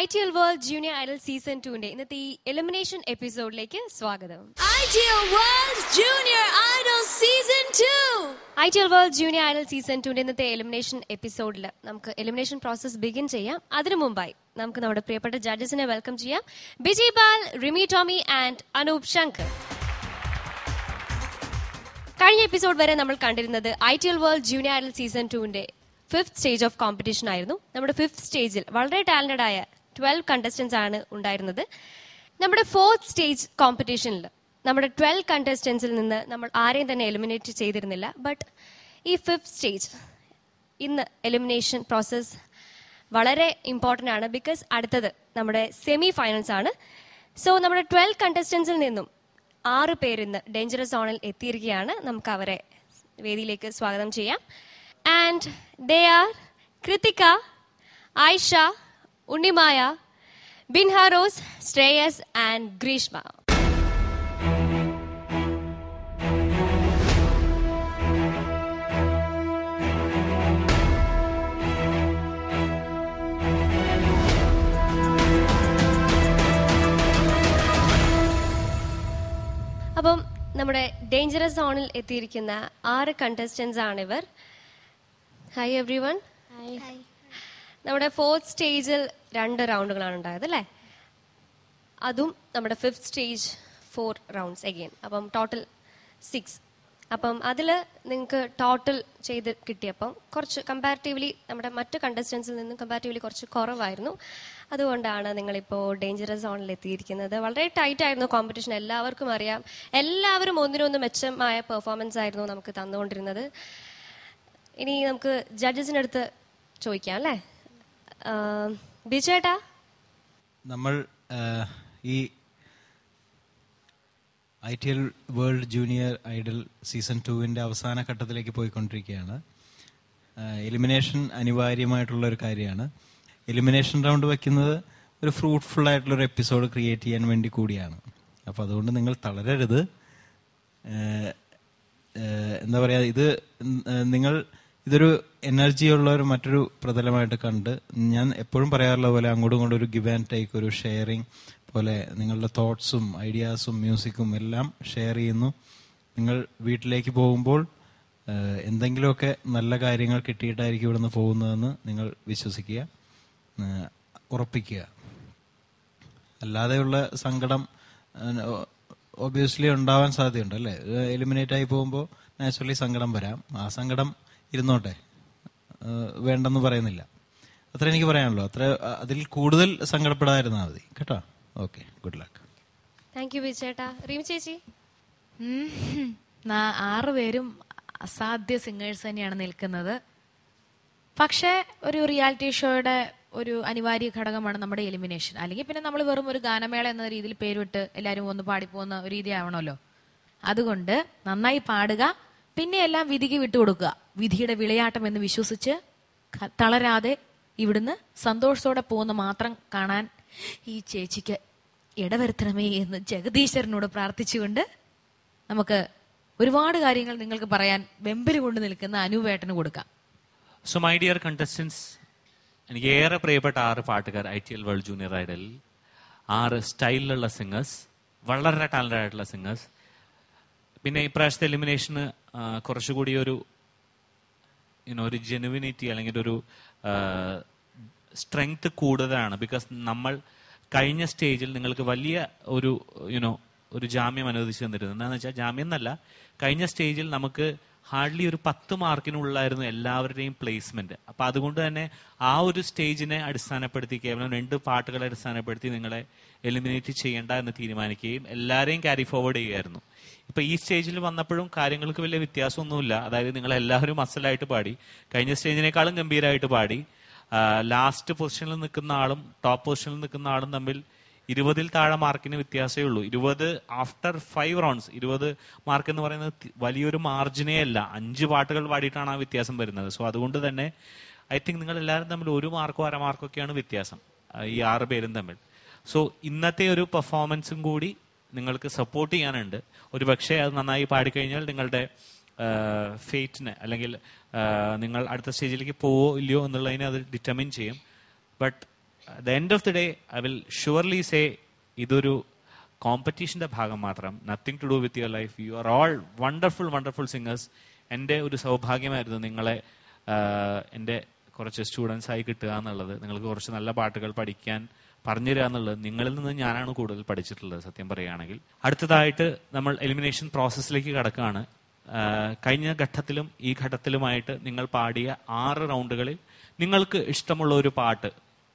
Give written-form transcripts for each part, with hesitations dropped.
ITL World Junior Idol Season 2 ഇന്നത്തെ ഈ elimination എപ്പിസോഡിലേക്ക് സ്വാഗതം. ITL World Junior Idol Season 2. ITL World Junior Idol Season 2 ഇന്നത്തെ elimination എപ്പിസോഡിൽ നമുക്ക് എലിമിനേഷൻ പ്രോസസ് ബിഗിൻ ചെയ്യാം. അതിനു മുമ്പായി നമുക്ക് നമ്മുടെ പ്രിയപ്പെട്ട ജഡ്ജസിനെ വെൽക്കം ചെയ്യാം. ബിജി ബാൽ, റിമി ടോമി ആൻഡ് അനൂപ് ശങ്കർ. കഴിഞ്ഞ എപ്പിസോഡ് വരെ നമ്മൾ കണ്ടിരുന്നത് ITL World Junior Idol Season 2 5th stage of competition ആയിരുന്നു. നമ്മുടെ 5th സ്റ്റേജിൽ വളരെ ടാലന്റഡ് ആയ 12 കണ്ടസ്റ്റൻസ് ആണ് ഉണ്ടായിരുന്നത്. നമ്മുടെ 4th സ്റ്റേജ് കോമ്പറ്റീഷനിൽ നമ്മുടെ 12 കണ്ടസ്റ്റൻസിൽ നിന്ന് നമ്മൾ ആരെയും തന്നെ എലിമിനേറ്റ് ചെയ്തിരുന്നില്ല. ബട്ട് ഈ 5th സ്റ്റേജ് ഇന്ന് എലിമിനേഷൻ പ്രോസസ് വളരെ ഇമ്പോർട്ടൻ്റ് ആണ്. ബിക്കോസ് അടുത്തത് നമ്മുടെ സെമി ഫൈനൽസ് ആണ്. സോ നമ്മുടെ 12 കണ്ടസ്റ്റൻസിൽ നിന്നും 6 പേര് ഇന്ന് ഡേഞ്ചറസ് സോണിൽ എത്തിയിരിക്കുകയാണ്. നമുക്ക് അവരെ വേദിയിലേക്ക് സ്വാഗതം ചെയ്യാം. And they are Kritika, Aisha, Unnimaya, Binha Rose, Shreyas and Grishma. അപ്പം നമ്മുടെ ഡേഞ്ചറസ് സോണിൽ എത്തിയിരിക്കുന്ന 6 കണ്ടസ്റ്റൻസ് ആണിവർ. Hi everyone. നമ്മുടെ 4th സ്റ്റേജിൽ 2 റൗണ്ടുകളാണ് ഉണ്ടായത് അല്ലേ? അതും നമ്മുടെ 5th സ്റ്റേജ് 4 റൗണ്ട്സ് അഗെയിൻ. അപ്പം ടോട്ടൽ 6. അപ്പം അതിൽ നിങ്ങൾക്ക് ടോട്ടൽ ചെയ്ത് കിട്ടിയപ്പം കുറച്ച് കമ്പാരിറ്റീവ്ലി നമ്മുടെ മറ്റ് കണ്ടസ്റ്റൻസിൽ നിന്നും കമ്പാരിറ്റീവ്ലി കുറച്ച് കുറവായിരുന്നു. അതുകൊണ്ടാണ് നിങ്ങളിപ്പോൾ ഡേഞ്ചറസ് സോണിൽ എത്തിയിരിക്കുന്നത്. വളരെ ടൈറ്റ് ആയിരുന്നു കോമ്പറ്റീഷൻ, എല്ലാവർക്കും അറിയാം. എല്ലാവരും ഒന്നിനൊന്ന് മെച്ചമായ പെർഫോമൻസ് ആയിരുന്നു നമുക്ക് തന്നുകൊണ്ടിരുന്നത്. ഇനി നമുക്ക് ജഡ്ജസിന്റെ അടുത്ത് ചോദിക്കാം അല്ലേ? ബിജേട്ടാ, നമ്മൾ ഈ ITL world junior idol season 2 അവസാന ഘട്ടത്തിലേക്ക് പോയിക്കൊണ്ടിരിക്കുകയാണ്. എലിമിനേഷൻ അനിവാര്യമായിട്ടുള്ള ഒരു കാര്യമാണ്. എലിമിനേഷൻ റൗണ്ട് വയ്ക്കുന്നത് ഒരു ഫ്രൂട്ട്ഫുൾ ആയിട്ടുള്ളൊരു എപ്പിസോഡ് ക്രിയേറ്റ് ചെയ്യാൻ വേണ്ടി കൂടിയാണ്. അപ്പോൾ അതുകൊണ്ട് നിങ്ങൾ തളരരുത്. എന്താ പറയുക, ഇതൊരു എനർജിയുള്ള ഒരു മറ്റൊരു പ്രതലമായിട്ട് കണ്ട്, ഞാൻ എപ്പോഴും പറയാറുള്ള പോലെ അങ്ങോട്ടും ഇങ്ങോട്ടും ഒരു ഗിവ് ആൻഡ് ടേക്ക്, ഒരു ഷെയറിങ് പോലെ നിങ്ങളുടെ തോട്ട്സും ഐഡിയാസും മ്യൂസിക്കും എല്ലാം ഷെയർ ചെയ്യുന്നു. നിങ്ങൾ വീട്ടിലേക്ക് പോകുമ്പോൾ എന്തെങ്കിലുമൊക്കെ നല്ല കാര്യങ്ങൾ കിട്ടിയിട്ടായിരിക്കും ഇവിടുന്ന് പോകുന്നതെന്ന് നിങ്ങൾ വിശ്വസിക്കുക, ഉറപ്പിക്കുക. അല്ലാതെയുള്ള സങ്കടം ഒബ്വിയസ്ലി ഉണ്ടാവാൻ സാധ്യതയുണ്ട് അല്ലേ? എലിമിനേറ്റ് ആയി പോകുമ്പോൾ നാച്ചുറലി സങ്കടം വരാം. ആ സങ്കടം ഇരുന്നോട്ടെ, വേണ്ടെന്ന് പറയുന്നില്ല. അത്ര എനിക്ക് പറയാനുള്ളൂ. അതിൽ കൂടുതൽ സങ്കടപ്പെടാതിരുന്നാൽ മതി കേട്ടോ. Okay, good luck. Thank you വിജേട്ടാ. റീം ചേച്ചി, 6 പേരും അസാധ്യ സിംഗേഴ്സ് തന്നെയാണ് നിൽക്കുന്നത്. പക്ഷേ ഒരു റിയാലിറ്റി ഷോയുടെ ഒരു അനിവാര്യ ഘടകമാണ് നമ്മുടെ എലിമിനേഷൻ. അല്ലെങ്കിൽ പിന്നെ നമ്മൾ വെറും ഒരു ഗാനമേള എന്ന രീതിയിൽ പേരുവിട്ട് എല്ലാവരും ഒന്ന് പാടിപ്പോകുന്ന ഒരു രീതി ആവണമല്ലോ. അതുകൊണ്ട് നന്നായി പാടുക, പിന്നെ എല്ലാം വിധിക്ക് വിട്ടുകൊടുക്കുക. വിധിയുടെ വിളയാട്ടം എന്ന് വിശ്വസിച്ച് തളരാതെ ഇവിടുന്ന് സന്തോഷത്തോടെ പോകുന്ന മാത്രം കാണാൻ ഈ ചേച്ചിക്ക് ഇടവരുത്തണമേ എന്ന് ജഗദീശ്വരനോട് പ്രാർത്ഥിച്ചുകൊണ്ട് നമുക്ക് ഒരുപാട് കാര്യങ്ങൾ നിങ്ങൾക്ക് പറയാൻ വെമ്പല് കൊണ്ട് നിൽക്കുന്ന അനുവേട്ടന് കൊടുക്കാം. സോ മൈ ഡിയർ കണ്ടസ്റ്റൻസ്, എനിക്ക് ഏറെ പ്രിയപ്പെട്ട 6 പാട്ടുകാർ ITL വേൾഡ് ജൂനിയർ ഐഡൽ. 6 സ്റ്റൈലിലുള്ള സിംഗേഴ്സ്, വളരെ ടാലന്റഡ് ആയിട്ടുള്ള സിംഗേഴ്സ്. പിന്നെ ഇപ്രാവശ്യത്തെ എലിമിനേഷന് കുറച്ചുകൂടി ഒരു ജെനുവിനിറ്റി അല്ലെങ്കിൽ ഒരു സ്ട്രെങ്ത് കൂടുതലാണ്. ബിക്കോസ് നമ്മൾ കഴിഞ്ഞ സ്റ്റേജിൽ നിങ്ങൾക്ക് വലിയ ഒരു ജാമ്യം അനുവദിച്ചു തന്നിരുന്നു. എന്താണെന്ന് വെച്ചാൽ, ജാമ്യം എന്നല്ല, കഴിഞ്ഞ സ്റ്റേജിൽ നമുക്ക് ഹാർഡ്ലി ഒരു 10 മാർക്കിനുള്ളായിരുന്നു എല്ലാവരുടെയും പ്ലേസ്മെന്റ്. അപ്പൊ അതുകൊണ്ട് തന്നെ ആ ഒരു സ്റ്റേജിനെ അടിസ്ഥാനപ്പെടുത്തി, കേവലം 2 പാട്ടുകളെ അടിസ്ഥാനപ്പെടുത്തി നിങ്ങളെ എലിമിനേറ്റ് ചെയ്യേണ്ട എന്ന് തീരുമാനിക്കുകയും എല്ലാവരെയും ക്യാരി ഫോർവേഡ് ചെയ്യുകയായിരുന്നു. ഇപ്പൊ ഈ സ്റ്റേജിൽ വന്നപ്പോഴും കാര്യങ്ങൾക്ക് വലിയ വ്യത്യാസമൊന്നുമില്ല. അതായത് നിങ്ങൾ എല്ലാവരും അസലായിട്ട് പാടി, കഴിഞ്ഞ സ്റ്റേജിനേക്കാളും ഗംഭീരമായിട്ട് പാടി. ലാസ്റ്റ് പൊസിഷനിൽ നിൽക്കുന്ന ആളും ടോപ്പ് പൊസിഷനിൽ നിൽക്കുന്ന ആളും തമ്മിൽ 20-ൽ താഴെ മാർക്കിന് വ്യത്യാസമേ ഉള്ളൂ. 20 ആഫ്റ്റർ 5 റൗണ്ട്സ്. 20 മാർക്ക് എന്ന് പറയുന്നത് വലിയൊരു മാർജിനേ അല്ല. 5 പാട്ടുകൾ പാടിയിട്ടാണ് ആ വ്യത്യാസം വരുന്നത്. സോ അതുകൊണ്ട് തന്നെ ഐ തിങ്ക് നിങ്ങൾ എല്ലാവരും തമ്മിൽ 1 മാർക്കോ 1/2 മാർക്കൊക്കെയാണ് വ്യത്യാസം, ഈ 6 പേരും തമ്മിൽ. സോ ഇന്നത്തെ ഒരു പെർഫോമൻസും കൂടി നിങ്ങൾക്ക് സപ്പോർട്ട് ചെയ്യാനുണ്ട്. ഒരു പക്ഷേ അത് നന്നായി പാടിക്കഴിഞ്ഞാൽ നിങ്ങളുടെ ഫേറ്റിനെ അല്ലെങ്കിൽ നിങ്ങൾ അടുത്ത സ്റ്റേജിലേക്ക് പോവോ ഇല്ലയോ എന്നുള്ളതിനെ അത് ഡിറ്റർമിൻ ചെയ്യും. But at the end of the day, I will surely say, ഇതൊരു കോമ്പറ്റീഷന്റെ ഭാഗം മാത്രം. Nothing to do with your life. You are all wonderful wonderful singers. എൻ്റെ ഒരു സൗഭാഗ്യമായിരുന്നു നിങ്ങളെ എൻ്റെ കുറച്ച് സ്റ്റുഡൻസ് ആയി കിട്ടുക എന്നുള്ളത്. നിങ്ങൾക്ക് കുറച്ച് നല്ല പാട്ടുകൾ പഠിക്കാൻ പറഞ്ഞു തരിക എന്നുള്ളത് നിങ്ങളിൽ നിന്ന് ഞാനാണ് കൂടുതൽ പഠിച്ചിട്ടുള്ളത്, സത്യം പറയുകയാണെങ്കിൽ. അടുത്തതായിട്ട് നമ്മൾ എലിമിനേഷൻ പ്രോസസ്സിലേക്ക് കടക്കുകയാണ്. കഴിഞ്ഞ ഘട്ടത്തിലും ഈ ഘട്ടത്തിലുമായിട്ട് നിങ്ങൾ പാടിയ 6 റൗണ്ടുകളിൽ നിങ്ങൾക്ക് ഇഷ്ടമുള്ള ഒരു പാട്ട്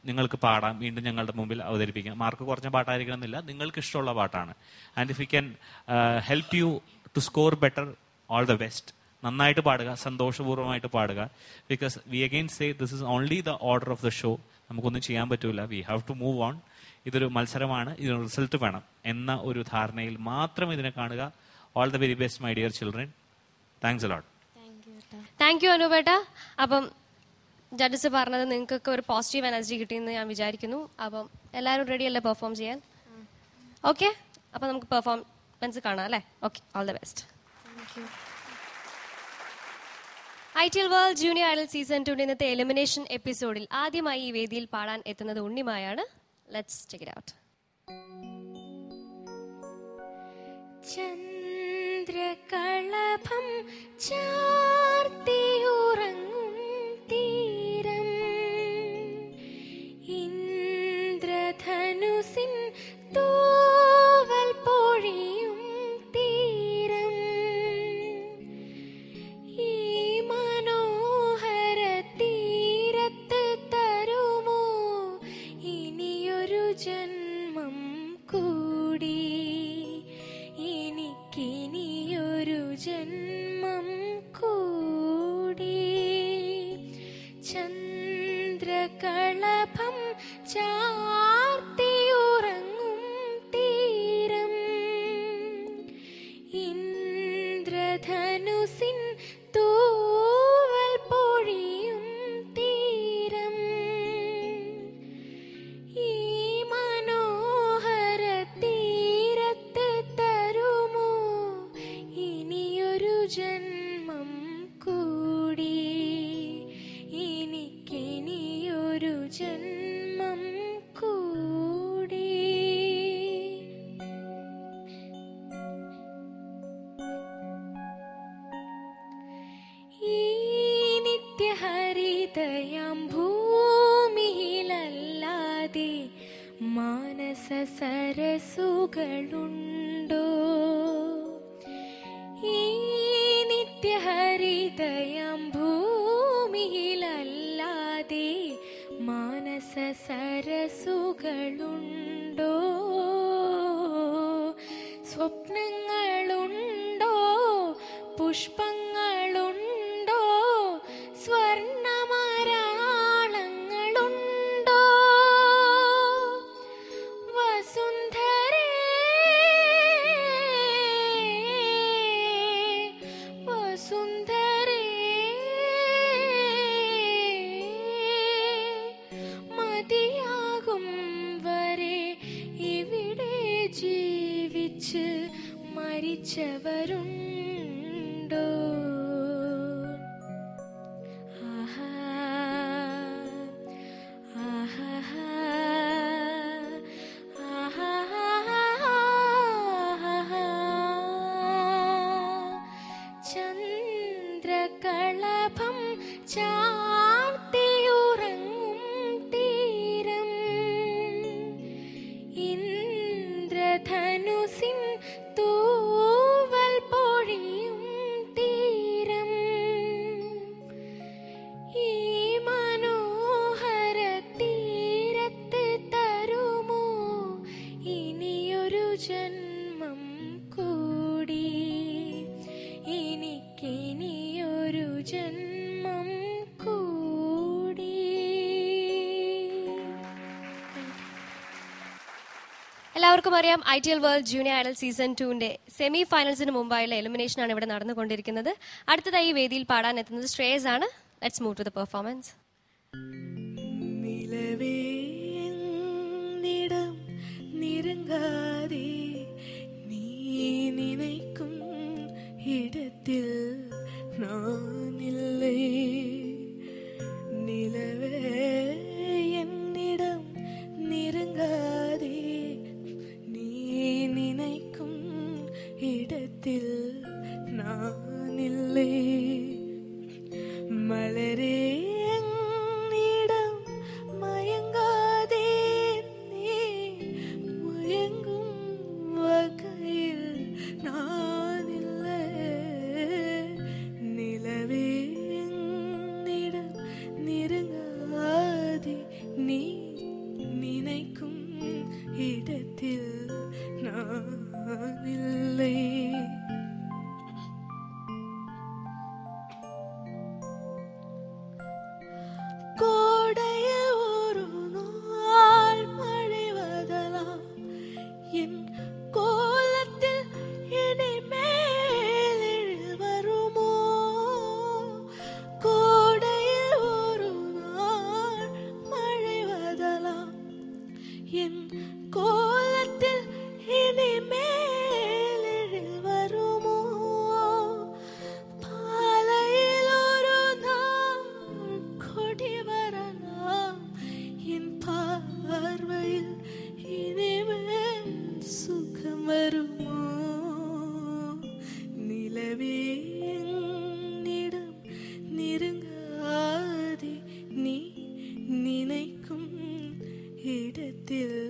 നിങ്ങൾക്ക് പാടാം, വീണ്ടും ഞങ്ങളുടെ മുമ്പിൽ അവതരിപ്പിക്കാം. മാർക്ക് കുറഞ്ഞ പാട്ടായിരിക്കണം എന്നില്ല, നിങ്ങൾക്ക് ഇഷ്ടമുള്ള പാട്ടാണ്. And if you can help you to score better, all the best. നന്നായിട്ട് പാടുക, സന്തോഷപൂർവ്വമായിട്ട് പാടുക. Because we again say this is only the order of the show. നമുക്കൊന്നും ചെയ്യാൻ പറ്റൂല. We have to move on. ഇതൊരു മത്സരമാണ്, ഇതിന് റിസൾട്ട് വേണം എന്ന ഒരു ധാരണയിൽ മാത്രം ഇതിനെ കാണുക. All the very best my dear children. Thanks a lot. Thank you അനൂപേട്ട. അപ്പം ജഡ്ജസ് പറഞ്ഞത് നിങ്ങൾക്കൊക്കെ ഒരു പോസിറ്റീവ് എനർജി കിട്ടിയെന്ന് ഞാൻ വിചാരിക്കുന്നു. അപ്പം എല്ലാവരും റെഡി അല്ലേ പെർഫോം ചെയ്യാൻ? ഓക്കെ, അപ്പം നമുക്ക് പെർഫോമൻസ് കാണാം അല്ലേ? Okay, all the best. ITL world junior idol season 2 ഇന്നത്തെ എലിമിനേഷൻ എപ്പിസോഡിൽ ആദ്യമായി ഈ വേദിയിൽ പാടാൻ എത്തുന്നത് ഉണ്ണിമായാണ്. Let's check it out. ചന്ദ്രകളഭം ചാർത്തിയുറങ്ങും തീരം, ഇന്ദ്രധനുസിൻ തൂവൽ പൊഴിയും തീരം, ഈ മനോഹര തീരത്ത് തരുമോ ഇനിയൊരു ജന്മം കൂടി, എനിക്കിനിയൊരു ജന്മം കൂടി. ചന്ദ്രകളഭം ചാർത്തിയുറങ്ങും തീരം, ഇന്ദ്രധനുസിൻ തൂവൽ പൊഴിയും തീരം, ഈ മനോഹര തീരത്ത് തരുമോ ഇനിയൊരു ജന്മം കൂടി, എനിക്കിനിയൊരു ജന്മം കൂടി. ഈ നിത്യഹരിതയാം ഭൂമിയിലല്ലാതെ മാനസ സരസുകളുണ്ടോ, ഈ നിത്യഹരിതയാം ഭൂമിയിലല്ലാതെ മാനസ സരസുകളുണ്ടോ, സ്വപ്നങ്ങളുണ്ടോ, പുഷ്പങ്ങളുണ്ടോ, സ്വർണമരാളങ്ങളുണ്ടോ, വസുന്ധരേ വസുന്ധരേ, മതിയാകും വരെ ഇവിടെ ജീവിച്ച് മരിച്ചവരുണ്ടോ, ആഹാ ആഹാ ആഹാ. ചന്ദ്രകളഭം ചാർത്തിയുറങ്ങും തീരം, ഇന്ദ്രധനുസിൻ തൂവൽ പൊഴിയും തീരം, ഈ മനോഹര തീരത്ത് തരുമോ ഇനിയൊരു ജന്മം കൂടി, എനിക്കിനിയൊരു ജന്മം കൂടി. എല്ലാവർക്കും അറിയാം ITL world junior idol season 2 semi ഫൈനൽസിന് മുമ്പായുള്ള എലിമിനേഷൻ ആണ് ഇവിടെ നടന്നുകൊണ്ടിരിക്കുന്നത്. അടുത്തതായി ഈ വേദിയിൽ പാടാൻ എത്തുന്നത് ശ്രേയസ് ആണ്. Let's move to the performance. നിലവേന്നിടം നിറങ്ങാതെ നീ നിனைக்கும் இடத்தில் நானில்லை, நிலவே என்னிடம் ഞാനില്ലേ. கோடையில் ஒரு நாள் மழை வரலாம், என் கோலத்தில் இனி மேலில் வருமோ. கோடையில் ஒரு நாள் மழை வரலாம், என் கோலத்தில் இனி மேலில் வருமோ. பாலையில் ஒரு நாள் கொடி வரலாம், என் பார்வையில் இனிமேல் சுகம் வருமோ. நிலவே என்னிடம் நெருங்காதே, நீ நினைக்கும் இடத்தில்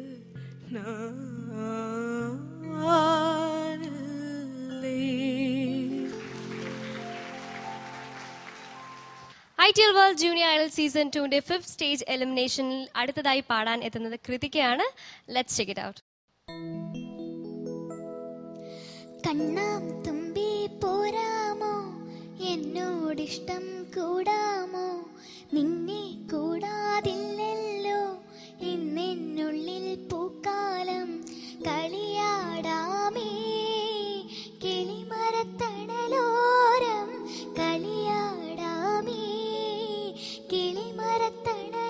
நான் இல்லை. ITL World Junior Idol Season 2 5th stage എലിമിനേഷനിൽ അടുത്തതായി പാടാൻ എത്തുന്നത് കൃതികയാണ്. Let's check it out. കണ്ണാം തുമ്പി പോരാമോ, എന്നോടിഷ്ടം കൂടാമോ, നിന്നെ കൂടാതില്ലല്ലോ ഇന്നെന്നുള്ളിൽ പൂക്കാലം. കളിയാടാമേ കിളിമരത്തണലോരം, കളിയാടാമേ കിളിമരത്തണലോരം.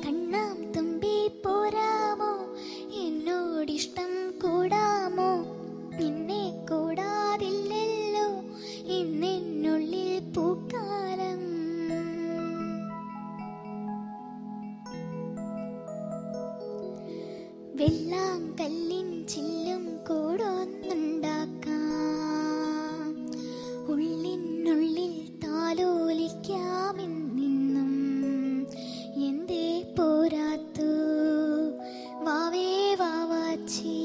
കണ്ണാം തുമ്പി പോരാമോ, എന്നോടിഷ്ടം കൂടാമോ, നിന്നെ കൂടാതില്ലല്ലോ ഇന്നെന്നുള്ളിൽ പൂക്കാലം. വെള്ളാങ്കല്ലിൻ ചില്ലും കൂടൊന്നുണ്ടാക്കാം, ഉള്ളിനുള്ളിൽ താലോലിക്കാമെന്നും. എന്തേ പോരാത്തു വാവേ വാവാച്ചി,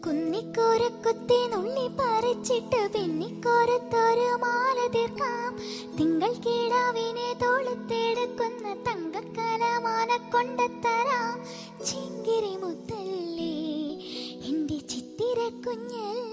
കുന്നിക്കോരക്കുത്തി നുള്ളി പറിച്ചിട്ട് പിന്നിക്കോരത്തൊരു മാല തീർക്കാം. തിങ്കൾ കിടാവിനെ തോളത്തെടുക്കുന്ന തങ്കക്കലമാല കൊണ്ടത്തരാം. ചിങ്കിരി മുത്തല്ലേ എന്റെ ചിത്തിര കുഞ്ഞല്ലേ,